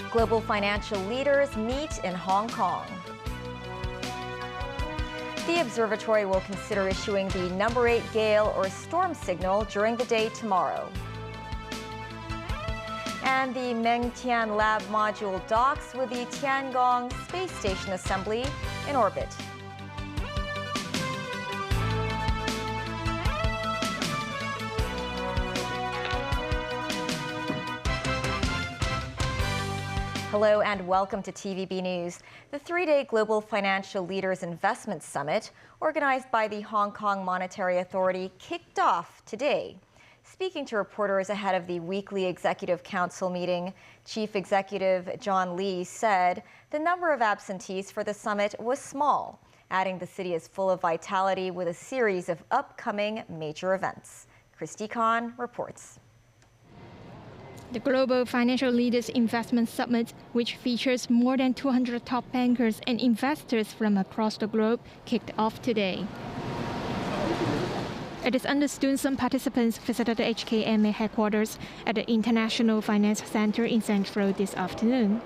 Global financial leaders meet in Hong Kong. The observatory will consider issuing the number 8 gale or storm signal during the day tomorrow. And the Mengtian Lab module docks with the Tiangong Space Station Assembly in orbit. Hello and welcome to TVB News. The 3-day Global Financial Leaders Investment Summit, organized by the Hong Kong Monetary Authority, kicked off today. Speaking to reporters ahead of the weekly Executive Council meeting, Chief Executive John Lee said the number of absentees for the summit was small, adding the city is full of vitality with a series of upcoming major events. Christy Khan reports. The Global Financial Leaders Investment Summit, which features more than 200 top bankers and investors from across the globe, kicked off today. It is understood some participants visited the HKMA headquarters at the International Finance Center in Central this afternoon.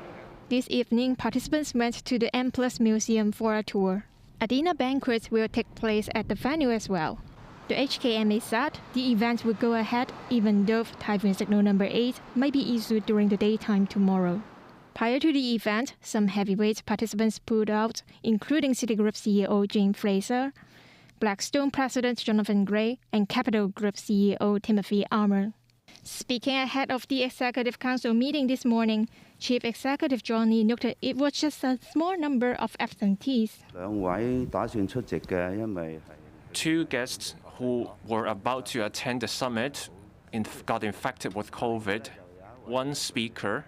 This evening, participants went to the M+ Museum for a tour. A dinner banquet will take place at the venue as well. The HKMA said the event will go ahead even though Typhoon Signal number 8 may be issued during the daytime tomorrow. Prior to the event, some heavyweight participants pulled out, including Citigroup CEO Jane Fraser, Blackstone President Jonathan Gray, and Capital Group CEO Timothy Armour. Speaking ahead of the Executive Council meeting this morning, Chief Executive John Lee noted it was just a small number of absentees. 2位打算出席嘅，因為 Two guests who were about to attend the summit got infected with COVID. One speaker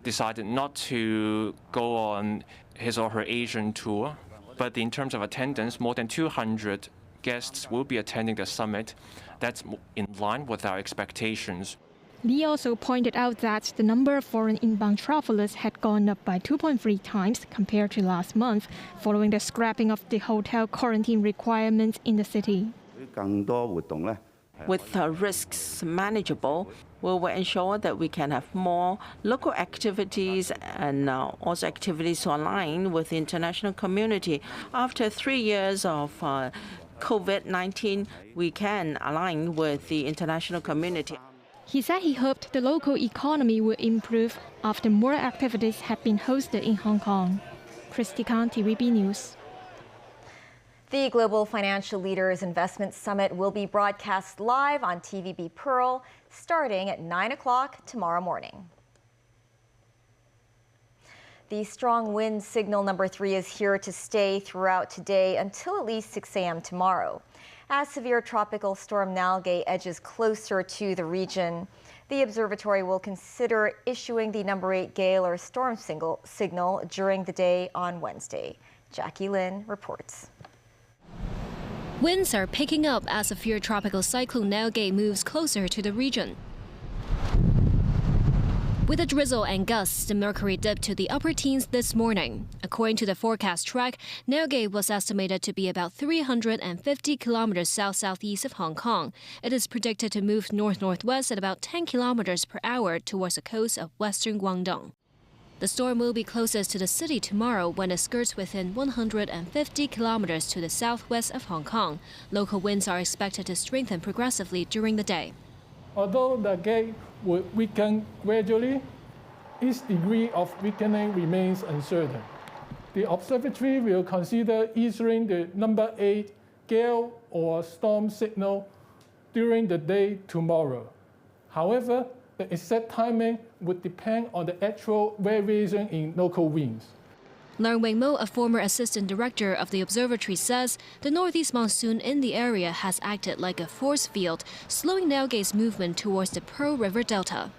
decided not to go on his or her Asian tour. But in terms of attendance, more than 200 guests will be attending the summit. That's in line with our expectations. Lee also pointed out that the number of foreign inbound travelers had gone up by 2.3 times compared to last month, following the scrapping of the hotel quarantine requirements in the city. With risks manageable, we will ensure that we can have more local activities and also activities to align with the international community. After 3 years of COVID-19, we can align with the international community. He said he hoped the local economy would improve after more activities had been hosted in Hong Kong. Christy Khan, TVB News. The Global Financial Leaders Investment Summit will be broadcast live on TVB Pearl starting at 9 o'clock tomorrow morning. The strong wind signal number 3 is here to stay throughout today until at least 6 a.m. tomorrow. As severe tropical storm Nalgae edges closer to the region, the observatory will consider issuing the number 8 gale or storm signal during the day on Wednesday. Jackie Lin reports. Winds are picking up as severe tropical cyclone Nalgae moves closer to the region. With a drizzle and gusts, the mercury dipped to the upper teens this morning. According to the forecast track, Nalgae was estimated to be about 350 kilometers south-southeast of Hong Kong. It is predicted to move north-northwest at about 10 kilometers per hour towards the coast of western Guangdong. The storm will be closest to the city tomorrow when it skirts within 150 kilometers to the southwest of Hong Kong. Local winds are expected to strengthen progressively during the day. Although the gale will weaken gradually, its degree of weakening remains uncertain. The observatory will consider issuing the number 8 gale or storm signal during the day tomorrow. However, the exact timing would depend on the actual variation in local winds. Leung Wing-mo, a former assistant director of the observatory, says the northeast monsoon in the area has acted like a force field, slowing Nalgae's movement towards the Pearl River Delta.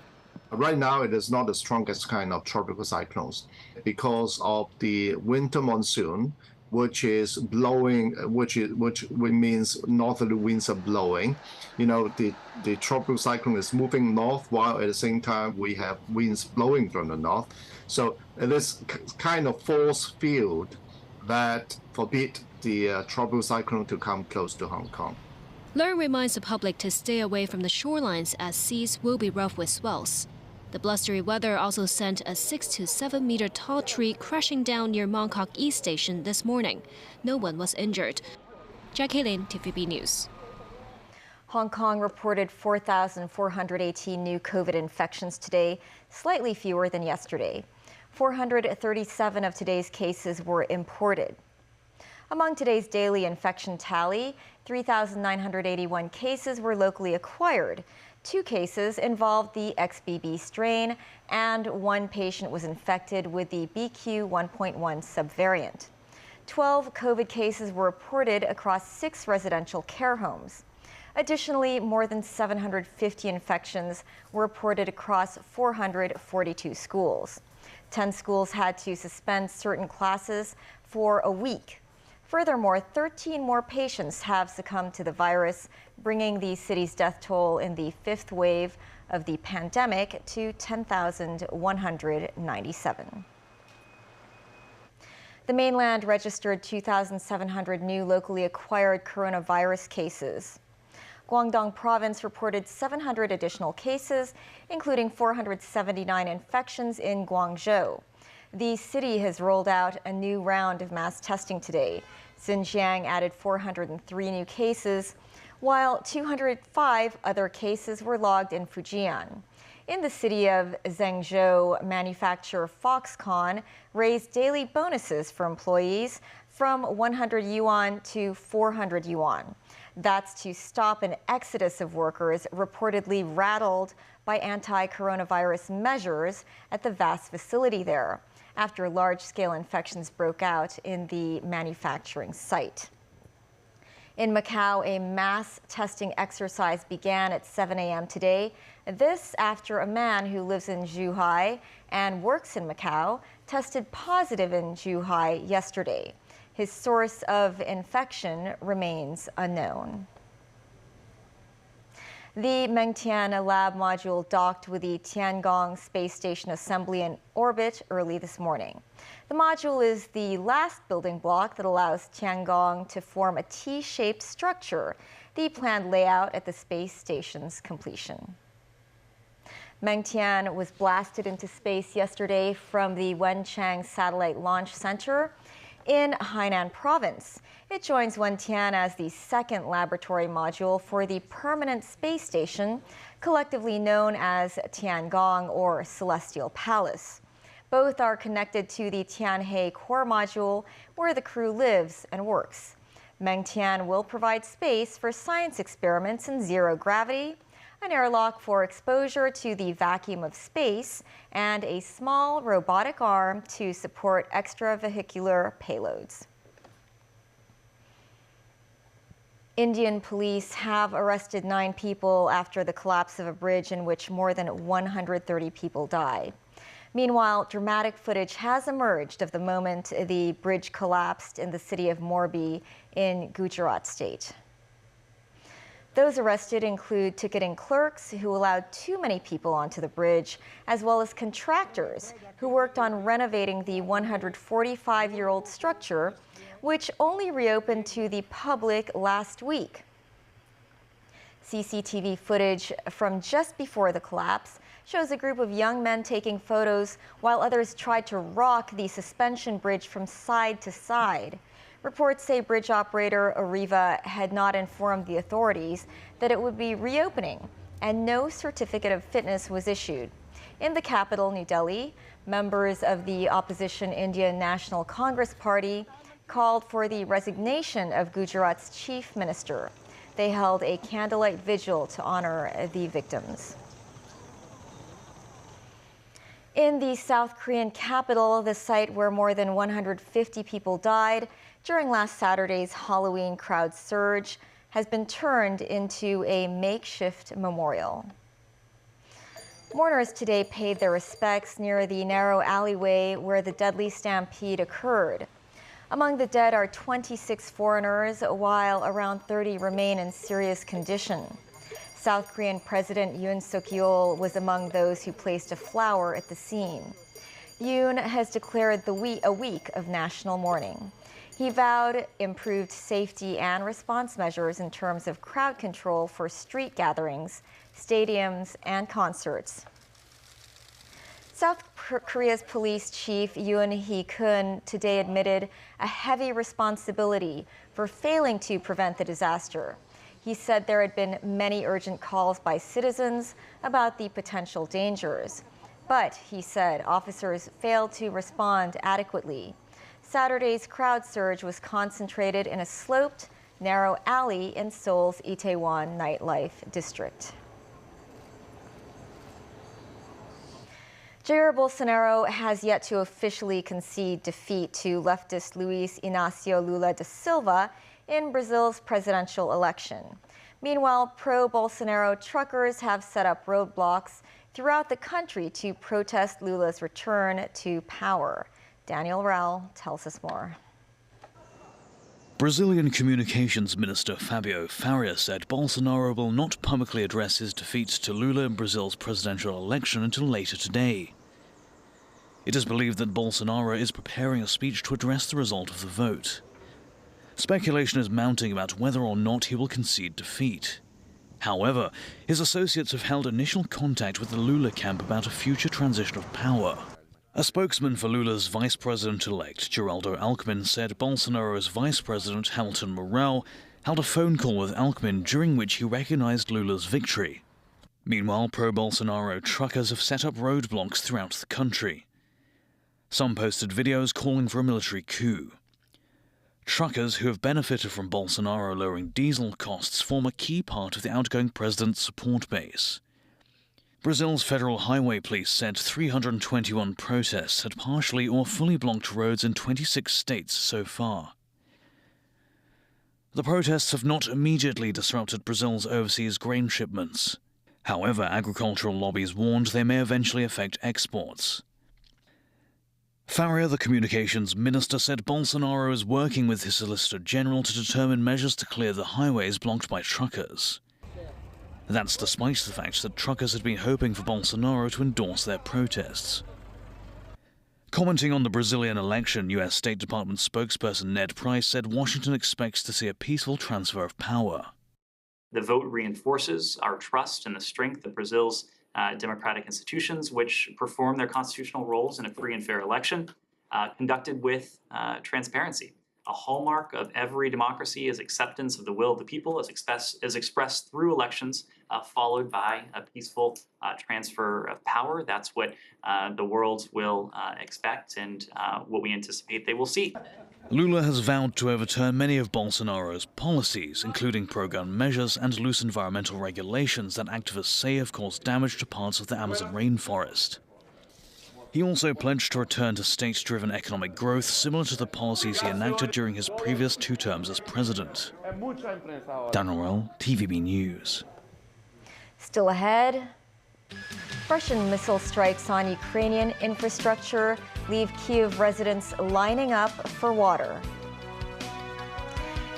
Right now, it is not the strongest kind of tropical cyclones because of the winter monsoon, which is blowing, which means northerly winds are blowing. You know, the tropical cyclone is moving north, while at the same time we have winds blowing from the north. So it is kind of force field that forbid the tropical cyclone to come close to Hong Kong. Leung reminds the public to stay away from the shorelines as seas will be rough with swells. The blustery weather also sent a 6 to 7 meter tall tree crashing down near Mongkok East Station this morning. No one was injured. Jackie Lin, TVB News. Hong Kong reported 4,418 new COVID infections today, slightly fewer than yesterday. 437 of today's cases were imported. Among today's daily infection tally, 3,981 cases were locally acquired. 2 cases involved the XBB strain, and 1 patient was infected with the BQ.1.1 subvariant. 12 COVID cases were reported across 6 residential care homes. Additionally, more than 750 infections were reported across 442 schools. 10 schools had to suspend certain classes for a week. Furthermore, 13 more patients have succumbed to the virus, bringing the city's death toll in the 5th wave of the pandemic to 10,197. The mainland registered 2,700 new locally acquired coronavirus cases. Guangdong Province reported 700 additional cases, including 479 infections in Guangzhou. The city has rolled out a new round of mass testing today. Xinjiang added 403 new cases, while 205 other cases were logged in Fujian. In the city of Zhengzhou, manufacturer Foxconn raised daily bonuses for employees from 100 yuan to 400 yuan. That's to stop an exodus of workers reportedly rattled by anti-coronavirus measures at the vast facility there, after large-scale infections broke out in the manufacturing site. In Macau, a mass testing exercise began at 7 a.m. today. This after a man who lives in Zhuhai and works in Macau tested positive in Zhuhai yesterday. His source of infection remains unknown. The Mengtian lab module docked with the Tiangong Space Station Assembly in orbit early this morning. The module is the last building block that allows Tiangong to form a T-shaped structure, the planned layout at the space station's completion. Mengtian was blasted into space yesterday from the Wenchang Satellite Launch Center in Hainan Province. It joins Wentian as the second laboratory module for the permanent space station, collectively known as Tiangong or Celestial Palace. Both are connected to the Tianhe core module, where the crew lives and works. Mengtian will provide space for science experiments in zero gravity, an airlock for exposure to the vacuum of space, and a small robotic arm to support extravehicular payloads. Indian police have arrested 9 people after the collapse of a bridge in which more than 130 people died. Meanwhile, dramatic footage has emerged of the moment the bridge collapsed in the city of Morbi in Gujarat state. Those arrested include ticketing clerks who allowed too many people onto the bridge, as well as contractors who worked on renovating the 145-year-old structure, which only reopened to the public last week. CCTV footage from just before the collapse shows a group of young men taking photos while others tried to rock the suspension bridge from side to side. Reports say bridge operator Arriva had not informed the authorities that it would be reopening, and no certificate of fitness was issued. In the capital, New Delhi, members of the opposition Indian National Congress Party called for the resignation of Gujarat's chief minister. They held a candlelight vigil to honor the victims. In the South Korean capital, the site where more than 150 people died during last Saturday's Halloween crowd surge has been turned into a makeshift memorial. Mourners today paid their respects near the narrow alleyway where the deadly stampede occurred. Among the dead are 26 foreigners, while around 30 remain in serious condition. South Korean President Yoon Suk-yeol was among those who placed a flower at the scene. Yoon has declared a week of national mourning. He vowed improved safety and response measures in terms of crowd control for street gatherings, stadiums, and concerts. South Korea's police chief Yoon Hee-kun today admitted a heavy responsibility for failing to prevent the disaster. He said there had been many urgent calls by citizens about the potential dangers. But, he said, officers failed to respond adequately. Saturday's crowd surge was concentrated in a sloped, narrow alley in Seoul's Itaewon nightlife district. Jair Bolsonaro has yet to officially concede defeat to leftist Luiz Inácio Lula da Silva in Brazil's presidential election. Meanwhile, pro-Bolsonaro truckers have set up roadblocks throughout the country to protest Lula's return to power. Daniel Rao tells us more. Brazilian Communications Minister Fabio Faria said Bolsonaro will not publicly address his defeat to Lula in Brazil's presidential election until later today. It is believed that Bolsonaro is preparing a speech to address the result of the vote. Speculation is mounting about whether or not he will concede defeat. However, his associates have held initial contact with the Lula camp about a future transition of power. A spokesman for Lula's vice president-elect, Geraldo Alckmin, said Bolsonaro's vice president, Hamilton Mourão, held a phone call with Alckmin during which he recognized Lula's victory. Meanwhile, pro-Bolsonaro truckers have set up roadblocks throughout the country. Some posted videos calling for a military coup. Truckers who have benefited from Bolsonaro lowering diesel costs form a key part of the outgoing president's support base. Brazil's Federal Highway Police said 321 protests had partially or fully blocked roads in 26 states so far. The protests have not immediately disrupted Brazil's overseas grain shipments. However, agricultural lobbies warned they may eventually affect exports. Faria, the communications minister, said Bolsonaro is working with his Solicitor General to determine measures to clear the highways blocked by truckers. That's despite the fact that truckers had been hoping for Bolsonaro to endorse their protests. Commenting on the Brazilian election, U.S. State Department spokesperson Ned Price said Washington expects to see a peaceful transfer of power. The vote reinforces our trust in the strength of Brazil's democratic institutions, which perform their constitutional roles in a free and fair election, conducted with transparency. A hallmark of every democracy is acceptance of the will of the people as expressed through elections, followed by a peaceful transfer of power. That's what the world will expect and what we anticipate they will see. Lula has vowed to overturn many of Bolsonaro's policies, including pro-gun measures and loose environmental regulations that activists say have caused damage to parts of the Amazon rainforest. He also pledged to return to state-driven economic growth similar to the policies he enacted during his previous 2 terms as president. Daniel Rao, TVB News. Still ahead, Russian missile strikes on Ukrainian infrastructure leave Kyiv residents lining up for water.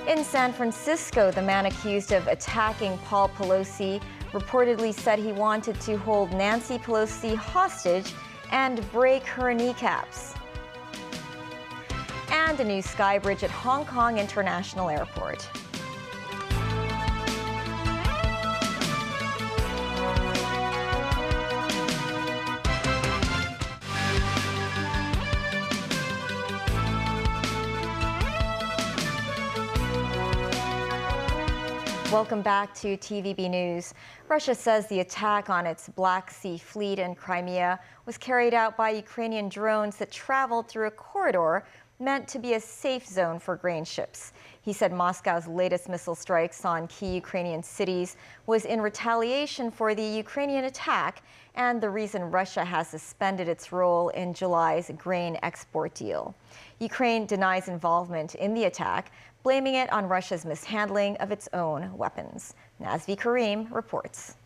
In San Francisco, the man accused of attacking Paul Pelosi reportedly said he wanted to hold Nancy Pelosi hostage and break her kneecaps. And a new sky bridge at Hong Kong International Airport. Welcome back to TVB News. Russia says the attack on its Black Sea fleet in Crimea was carried out by Ukrainian drones that traveled through a corridor meant to be a safe zone for grain ships. He said Moscow's latest missile strikes on key Ukrainian cities was in retaliation for the Ukrainian attack and the reason Russia has suspended its role in July's grain export deal. Ukraine denies involvement in the attack, blaming it on Russia's mishandling of its own weapons. Nazvi Karim reports.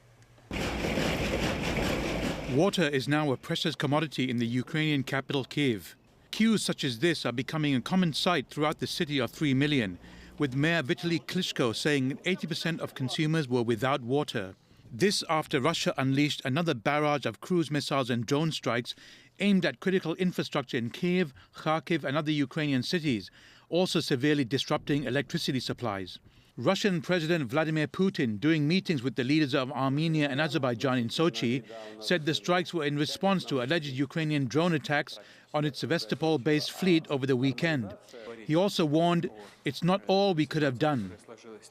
Water is now a precious commodity in the Ukrainian capital Kyiv. Queues such as this are becoming a common sight throughout the city of 3 million, with Mayor Vitaly Klitschko saying 80% of consumers were without water. This after Russia unleashed another barrage of cruise missiles and drone strikes aimed at critical infrastructure in Kyiv, Kharkiv and other Ukrainian cities, also severely disrupting electricity supplies. Russian President Vladimir Putin, during meetings with the leaders of Armenia and Azerbaijan in Sochi, said the strikes were in response to alleged Ukrainian drone attacks on its Sevastopol-based fleet over the weekend. He also warned, "It's not all we could have done."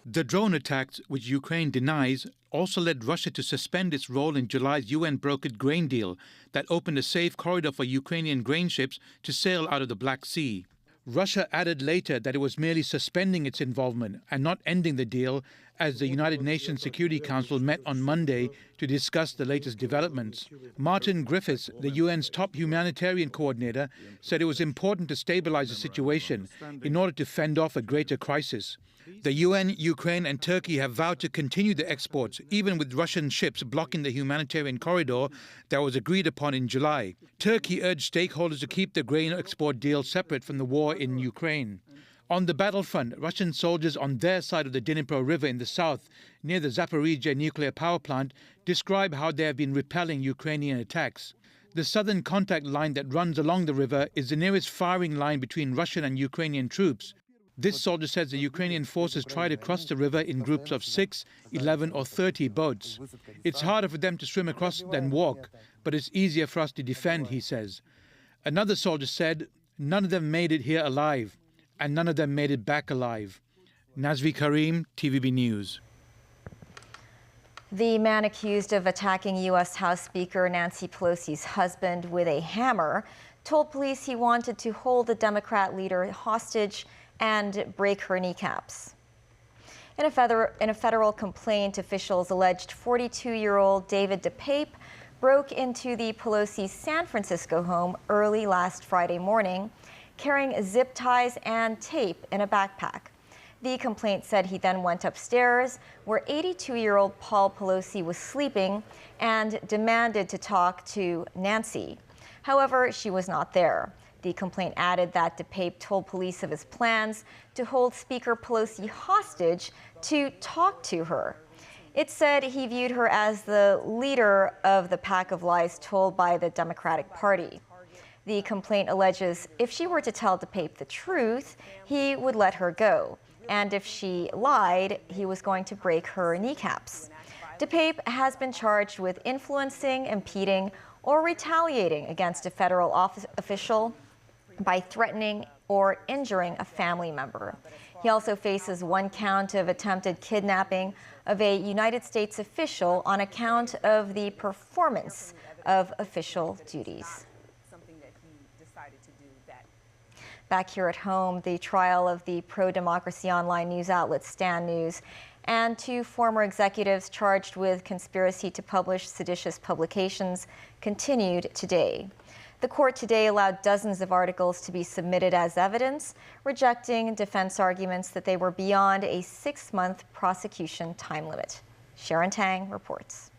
The drone attacks, which Ukraine denies, also led Russia to suspend its role in July's UN-brokered grain deal that opened a safe corridor for Ukrainian grain ships to sail out of the Black Sea. Russia added later that it was merely suspending its involvement and not ending the deal, as the United Nations Security Council met on Monday to discuss the latest developments. Martin Griffiths, the UN's top humanitarian coordinator, said it was important to stabilize the situation in order to fend off a greater crisis. The UN, Ukraine and Turkey have vowed to continue the exports, even with Russian ships blocking the humanitarian corridor that was agreed upon in July. Turkey urged stakeholders to keep the grain export deal separate from the war in Ukraine. On the battlefront, Russian soldiers on their side of the Dnipro River in the south, near the Zaporizhzhia nuclear power plant, describe how they have been repelling Ukrainian attacks. The southern contact line that runs along the river is the nearest firing line between Russian and Ukrainian troops. This soldier says the Ukrainian forces try to cross the river in groups of 6, 11 or 30 boats. It's harder for them to swim across than walk, but it's easier for us to defend, he says. Another soldier said, "None of them made it here alive, and none of them made it back alive." Nazvi Karim, TVB News. The man accused of attacking U.S. House Speaker Nancy Pelosi's husband with a hammer told police he wanted to hold the Democrat leader hostage and break her kneecaps. In a federal complaint, officials alleged 42-year-old David DePape broke into the Pelosi's San Francisco home early last Friday morning, carrying zip ties and tape in a backpack. The complaint said he then went upstairs, where 82-year-old Paul Pelosi was sleeping, and demanded to talk to Nancy. However, she was not there. The complaint added that DePape told police of his plans to hold Speaker Pelosi hostage to talk to her. It said he viewed her as the leader of the pack of lies told by the Democratic Party. The complaint alleges if she were to tell DePape the truth, he would let her go. And if she lied, he was going to break her kneecaps. DePape has been charged with influencing, impeding, or retaliating against a federal official by threatening or injuring a family member. He also faces one count of attempted kidnapping of a United States official on account of the performance of official duties. Back here at home, the trial of the pro-democracy online news outlet Stan News and 2 former executives charged with conspiracy to publish seditious publications continued today. The court today allowed dozens of articles to be submitted as evidence, rejecting defense arguments that they were beyond a 6-month prosecution time limit. Sharon Tang reports.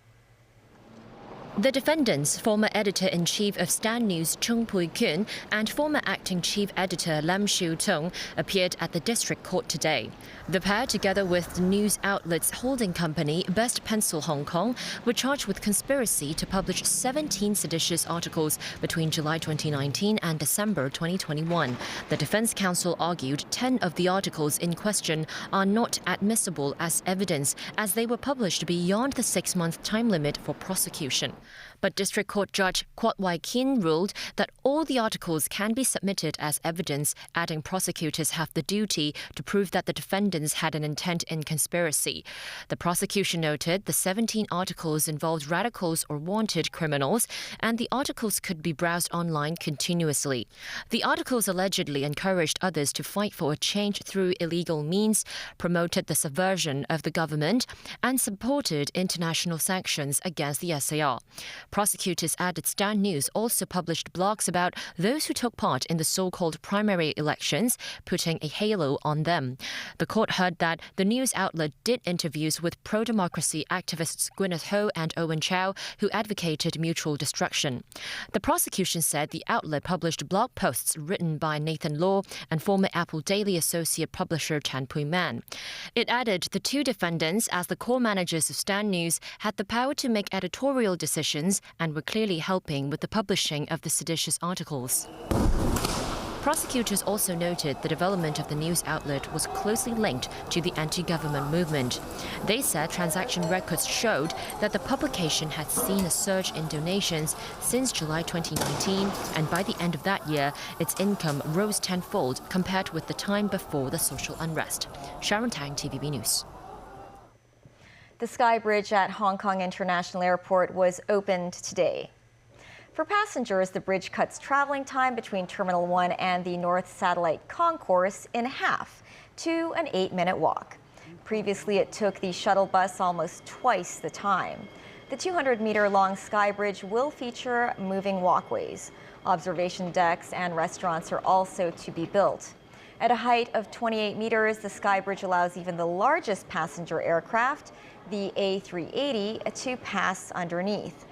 The defendants, former editor-in-chief of Stan News Chung Pui-kyun and former acting chief editor Lam Shu-tung, appeared at the district court today. The pair, together with the news outlet's holding company Best Pencil Hong Kong, were charged with conspiracy to publish 17 seditious articles between July 2019 and December 2021. The defense counsel argued 10 of the articles in question are not admissible as evidence, as they were published beyond the 6-month time limit for prosecution. But District Court Judge Kwok Wai-kin ruled that all the articles can be submitted as evidence, adding prosecutors have the duty to prove that the defendants had an intent in conspiracy. The prosecution noted the 17 articles involved radicals or wanted criminals, and the articles could be browsed online continuously. The articles allegedly encouraged others to fight for a change through illegal means, promoted the subversion of the government, and supported international sanctions against the SAR. Prosecutors added Stan News also published blogs about those who took part in the so-called primary elections, putting a halo on them. The court heard that the news outlet did interviews with pro-democracy activists Gwyneth Ho and Owen Chow, who advocated mutual destruction. The prosecution said the outlet published blog posts written by Nathan Law and former Apple Daily associate publisher Chan Pui-man. It added the 2 defendants, as the core managers of Stan News, had the power to make editorial decisions and were clearly helping with the publishing of the seditious articles. Prosecutors also noted the development of the news outlet was closely linked to the anti-government movement. They said transaction records showed that the publication had seen a surge in donations since July 2019, and by the end of that year, its income rose tenfold compared with the time before the social unrest. Sharon Tang, TVB News. The Sky Bridge at Hong Kong International Airport was opened today. For passengers, the bridge cuts traveling time between Terminal 1 and the North Satellite Concourse in half to an 8-minute walk. Previously, it took the shuttle bus almost twice the time. The 200-meter-long Sky Bridge will feature moving walkways. Observation decks and restaurants are also to be built. At a height of 28 meters, the Sky Bridge allows even the largest passenger aircraft, the A380, to pass underneath.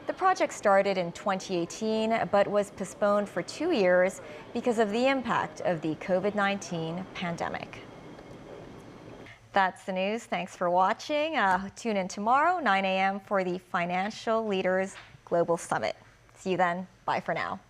The project started in 2018, but was postponed for 2 years because of the impact of the COVID-19 pandemic. That's the news. Thanks for watching. Tune in tomorrow, 9 a.m. for the Financial Leaders Global Summit. See you then. Bye for now.